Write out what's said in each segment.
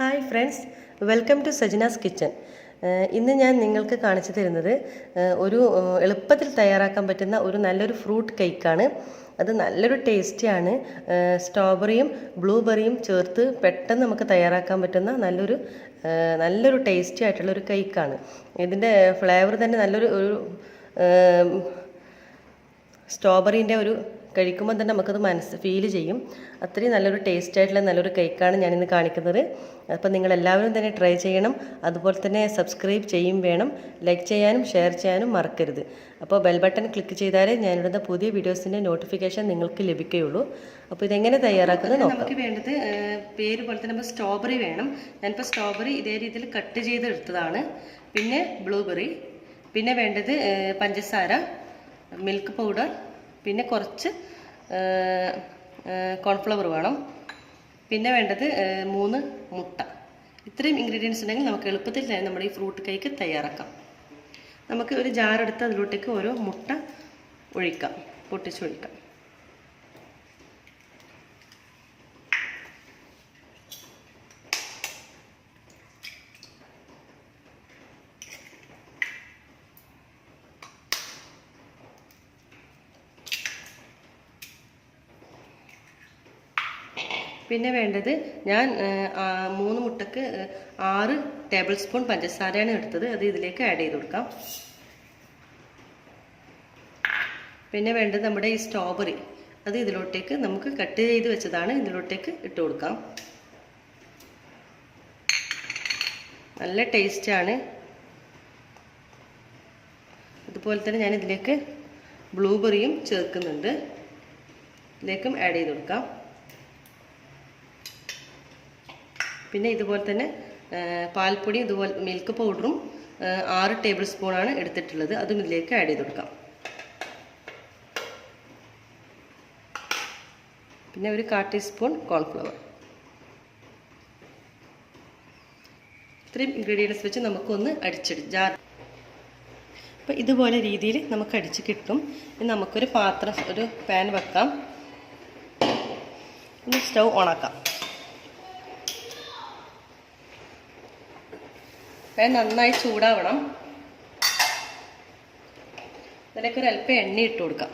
Hi friends, welcome to Sajana's kitchen. ഇന്ന് ഞാൻ നിങ്ങൾക്ക് കാണിച്ചു തരുന്നത് ഒരു എളുപ്പത്തിൽ തയ്യാറാക്കാൻ പറ്റുന്ന ഒരു നല്ലൊരു ഫ്രൂട്ട് കേക്കാണ്. അത് നല്ലൊരു ടേസ്റ്റിയാണ്. സ്ട്രോബെറിയും ബ്ലൂബെറിയും ചേർത്ത് പെട്ടെന്ന് നമുക്ക് തയ്യാറാക്കാൻ പറ്റുന്ന നല്ലൊരു ടേസ്റ്റി ആയിട്ടുള്ളൊരു കേക്കാണ്. ഇതിൻ്റെ ഫ്ലേവർ തന്നെ നല്ലൊരു സ്ട്രോബെറീൻ്റെ കഴിക്കുമ്പോൾ തന്നെ നമുക്കത് ഫീൽ ചെയ്യും. അത്രയും നല്ലൊരു ടേസ്റ്റ് ആയിട്ടുള്ള നല്ലൊരു കേക്കാണ് ഞാനിന്ന് കാണിക്കുന്നത്. അപ്പോൾ നിങ്ങളെല്ലാവരും തന്നെ ട്രൈ ചെയ്യണം. അതുപോലെ തന്നെ സബ്സ്ക്രൈബ് ചെയ്യും വേണം. ലൈക്ക് ചെയ്യാനും ഷെയർ ചെയ്യാനും മറക്കരുത്. അപ്പോൾ ബെൽ ബട്ടൺ ക്ലിക്ക് ചെയ്താലേ ഞാനിടുന്ന പുതിയ വീഡിയോസിൻ്റെ നോട്ടിഫിക്കേഷൻ നിങ്ങൾക്ക് ലഭിക്കുകയുള്ളൂ. അപ്പോൾ ഇതെങ്ങനെ തയ്യാറാക്കുന്നത് നോക്കാം. നമുക്ക് വേണ്ടത് പേര് പോലെ തന്നെ സ്ട്രോബെറി വേണം. ഞാനിപ്പോൾ സ്ട്രോബെറി ഇതേ രീതിയിൽ കട്ട് ചെയ്തെടുത്തതാണ്. പിന്നെ ബ്ലൂബെറി, പിന്നെ വേണ്ടത് പഞ്ചസാര, മിൽക്ക് പൗഡർ, പിന്നെ കുറച്ച് കോൺഫ്ലവർ വേണം. പിന്നെ വേണ്ടത് 3 മുട്ട. ഇത്രയും ഇൻഗ്രീഡിയൻസ് ഉണ്ടെങ്കിൽ നമുക്ക് എളുപ്പത്തിൽ നമ്മുടെ ഈ ഫ്രൂട്ട് കേക്ക് തയ്യാറാക്കാം. നമുക്ക് ഒരു ജാറെടുത്ത് അതിലോട്ടേക്ക് ഓരോ മുട്ട ഒഴിക്കാം, പൊട്ടിച്ചൊഴിക്കാം. പിന്നെ വേണ്ടത് ഞാൻ 3 മുട്ടക്ക് 6 ടേബിൾ സ്പൂൺ പഞ്ചസാരയാണ് എടുത്തത്. അത് ഇതിലേക്ക് ആഡ് ചെയ്ത് കൊടുക്കാം. പിന്നെ വേണ്ടത് നമ്മുടെ ഈ സ്ട്രോബെറി, അത് ഇതിലോട്ടേക്ക് നമുക്ക് കട്ട് ചെയ്ത് വെച്ചതാണ്, ഇതിലോട്ടേക്ക് ഇട്ട് കൊടുക്കാം. നല്ല ടേസ്റ്റാണ്. അതുപോലെ തന്നെ ഞാൻ ഇതിലേക്ക് ബ്ലൂബെറിയും ചേർക്കുന്നുണ്ട്, ഇതിലേക്കും ആഡ് ചെയ്ത് കൊടുക്കാം. പിന്നെ ഇതുപോലെ തന്നെ പാൽപ്പൊടി, ഇതുപോലെ മിൽക്ക് പൗഡറും 6 ടേബിൾ സ്പൂണാണ് എടുത്തിട്ടുള്ളത്, അതും ഇതിലേക്ക് ആഡ് ചെയ്ത് കൊടുക്കാം. പിന്നെ ഒരു 1/4 ടീസ്പൂൺ കോൺഫ്ലവർ. ഇത്രയും ഇൻഗ്രീഡിയൻസ് വെച്ച് നമുക്കൊന്ന് ജാർ. അപ്പോൾ ഇതുപോലെ രീതിയിൽ നമുക്ക് അടിച്ച് കിട്ടും. ഇനി നമുക്കൊരു ഒരു പാൻ വെക്കാം. ഇനി സ്റ്റൗ ഓണാക്കാം. പാൻ നന്നായി ചൂടാവണം. അതിലേക്ക് ഒരു അല്പം എണ്ണ ഇട്ട് കൊടുക്കാം.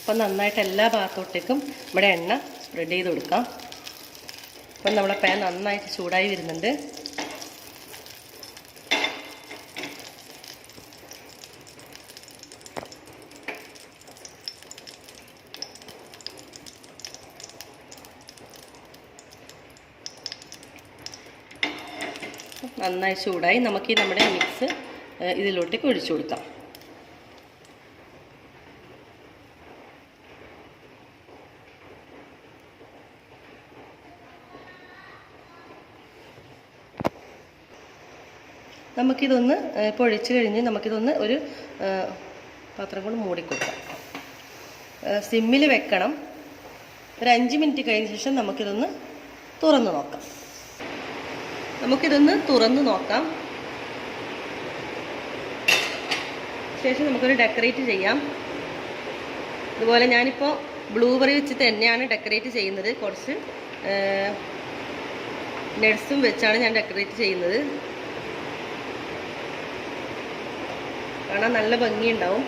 അപ്പം നന്നായിട്ട് എല്ലാ ഭാഗത്തോട്ടേക്കും ഇവിടെ എണ്ണ സ്പ്രെഡ് ചെയ്ത് കൊടുക്കാം. അപ്പം നമ്മുടെ പാൻ നന്നായിട്ട് ചൂടായി വരുന്നുണ്ട്. നന്നായി ചൂടായി. നമുക്ക് നമ്മുടെ മിക്സ് ഇതിലോട്ടേക്ക് ഒഴിച്ചു കൊടുക്കാം. നമുക്കിതൊന്ന് ഇപ്പോൾ ഒഴിച്ച് കഴിഞ്ഞ് നമുക്കിതൊന്ന് ഒരു പാത്രം കൊണ്ട് മൂടിക്കൊടുക്കാം. സിമ്മിൽ വെക്കണം. ഒരു 5 മിനിറ്റ് കഴിഞ്ഞ ശേഷം നമുക്കിതൊന്ന് തുറന്ന് നോക്കാം. നമുക്കിതൊന്ന് തുറന്ന് നോക്കാം. ശേഷം നമുക്കൊരു ഡെക്കറേറ്റ് ചെയ്യാം. ഇതുപോലെ ഞാനിപ്പോൾ ബ്ലൂബെറി വെച്ചിട്ട് തന്നെയാണ് ഡെക്കറേറ്റ് ചെയ്യുന്നത്. കുറച്ച് നട്ട്സും വെച്ചാണ് ഞാൻ ഡെക്കറേറ്റ് ചെയ്യുന്നത്. കാണാൻ നല്ല ഭംഗിയുണ്ടാവും.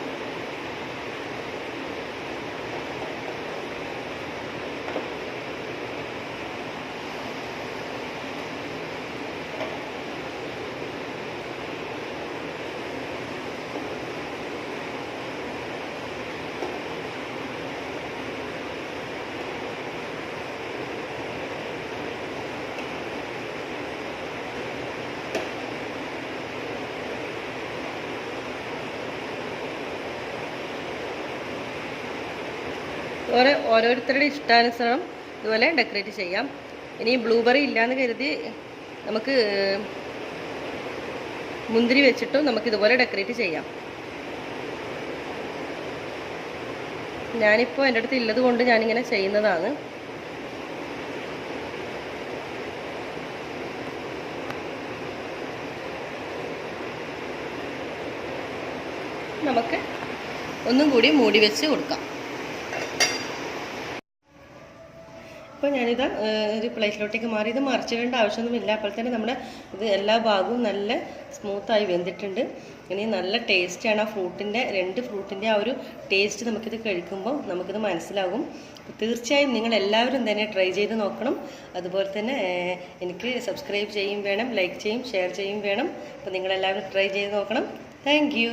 ഓരോരുത്തരുടെ ഇഷ്ടാനുസരണം ഇതുപോലെ ഡെക്കറേറ്റ് ചെയ്യാം. ഇനി ബ്ലൂബെറി ഇല്ലയെന്ന് കരുതി നമുക്ക് മുന്തിരി വെച്ചിട്ടും നമുക്കിതുപോലെ ഡെക്കറേറ്റ് ചെയ്യാം. ഞാനിപ്പോൾ എൻ്റെ അടുത്ത് ഉള്ളത് കൊണ്ട് ഞാനിങ്ങനെ ചെയ്യുന്നതാണ്. നമുക്ക് ഒന്നും കൂടി മൂടി വെച്ച് കൊടുക്കാം. ഇപ്പോൾ ഞാനിത് ഒരു പ്ലേറ്റിലോട്ടേക്ക് മാറി. ഇത് മറിച്ചിടേണ്ട ആവശ്യമൊന്നുമില്ല. അപ്പോൾ തന്നെ നമ്മുടെ ഇത് എല്ലാ ഭാഗവും നല്ല സ്മൂത്തായി വെന്തിട്ടുണ്ട്. ഇനി നല്ല ടേസ്റ്റാണ് ആ ഫ്രൂട്ടിൻ്റെ, 2 ഫ്രൂട്ടിൻ്റെ ആ ഒരു ടേസ്റ്റ് നമുക്കിത് കഴിക്കുമ്പോൾ നമുക്കിത് മനസ്സിലാകും. തീർച്ചയായും നിങ്ങളെല്ലാവരും തന്നെ ട്രൈ ചെയ്ത് നോക്കണം. അതുപോലെ തന്നെ എനിക്ക് സബ്സ്ക്രൈബ് ചെയ്യും വേണം, ലൈക്ക് ചെയ്യും, ഷെയർ ചെയ്യും വേണം. അപ്പോൾ നിങ്ങളെല്ലാവരും ട്രൈ ചെയ്ത് നോക്കണം. Thank you.